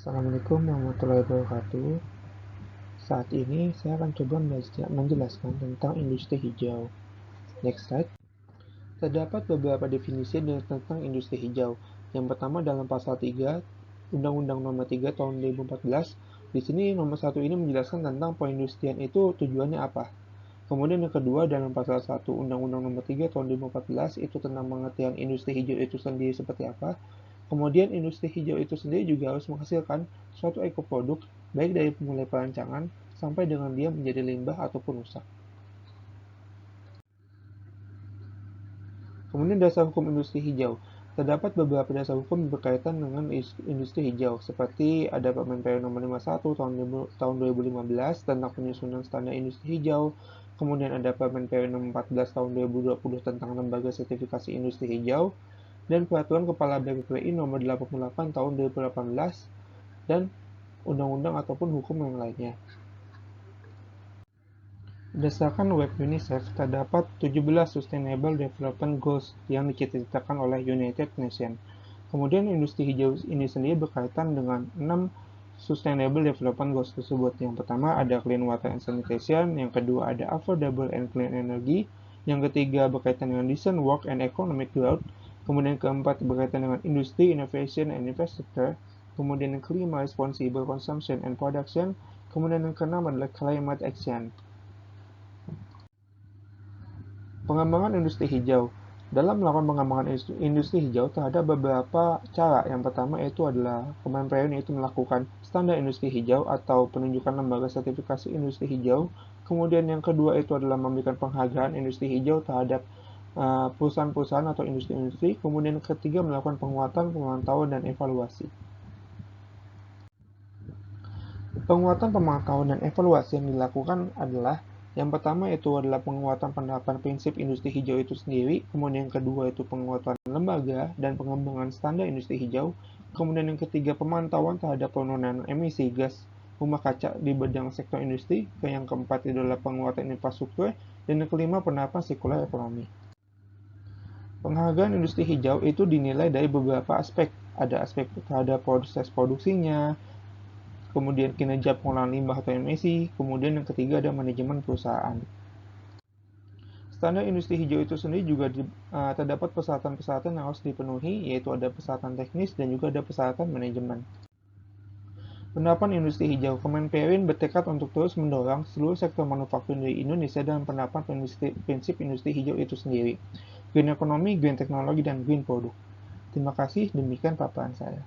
Assalamualaikum warahmatullahi wabarakatuh. Saat ini saya akan coba menjelaskan tentang industri hijau. Next slide. Terdapat beberapa definisi tentang industri hijau. Yang pertama dalam pasal 3 Undang-Undang Nomor 3 Tahun 2014. Di sini nomor 1 ini menjelaskan tentang perindustrian itu tujuannya apa. Kemudian yang kedua dalam pasal 1 Undang-Undang Nomor 3 Tahun 2014 itu tentang pengertian industri hijau itu sendiri seperti apa. Kemudian industri hijau itu sendiri juga harus menghasilkan suatu ekoproduk baik dari mulai perancangan sampai dengan dia menjadi limbah ataupun rusak. Kemudian dasar hukum industri hijau. Terdapat beberapa dasar hukum berkaitan dengan industri hijau, seperti ada Permen PRI nomor 51 tahun 2015 tentang penyusunan standar industri hijau, kemudian ada Permen PRI nomor 14 tahun 2020 tentang lembaga sertifikasi industri hijau, dan Peraturan Kepala BPPI nomor 88 tahun 2018, dan undang-undang ataupun hukum yang lainnya. Berdasarkan web UNICEF, terdapat 17 Sustainable Development Goals yang diciptakan oleh United Nations. Kemudian industri hijau ini sendiri berkaitan dengan 6 Sustainable Development Goals tersebut. Yang pertama ada Clean Water and Sanitation, yang kedua ada Affordable and Clean Energy, yang ketiga berkaitan dengan Decent Work and Economic Growth, kemudian keempat berkaitan dengan Industry, Innovation and Infrastructure, kemudian yang kelima Responsible Consumption and Production, kemudian yang keenam adalah Climate Action. Pengembangan industri hijau. Dalam melakukan pengembangan industri hijau terhadap beberapa cara. Yang pertama itu adalah Kementerian itu melakukan standar industri hijau atau penunjukan lembaga sertifikasi industri hijau. Kemudian yang kedua itu adalah memberikan penghargaan industri hijau terhadap perusahaan-perusahaan atau industri-industri. Kemudian ketiga melakukan penguatan, pemantauan, dan evaluasi. Penguatan pemantauan dan evaluasi yang dilakukan adalah yang pertama itu adalah penguatan penerapan prinsip industri hijau itu sendiri, kemudian yang kedua itu penguatan lembaga dan pengembangan standar industri hijau, kemudian yang ketiga pemantauan terhadap penurunan emisi gas rumah kaca di bidang sektor industri, yang keempat itu adalah penguatan infrastruktur, dan yang kelima penerapan sirkular ekonomi. Penghargaan industri hijau itu dinilai dari beberapa aspek. Ada aspek terhadap proses produksinya, kemudian kinerja pengolahan limbah atau emisi, kemudian yang ketiga ada manajemen perusahaan. Standar industri hijau itu sendiri juga terdapat persyaratan-persyaratan yang harus dipenuhi, yaitu ada persyaratan teknis dan juga ada persyaratan manajemen. Penerapan industri hijau. Kemenperin bertekad untuk terus mendorong seluruh sektor manufaktur di Indonesia dalam penerapan prinsip industri hijau itu sendiri. Green ekonomi, green teknologi, dan green produk. Terima kasih, demikian paparan saya.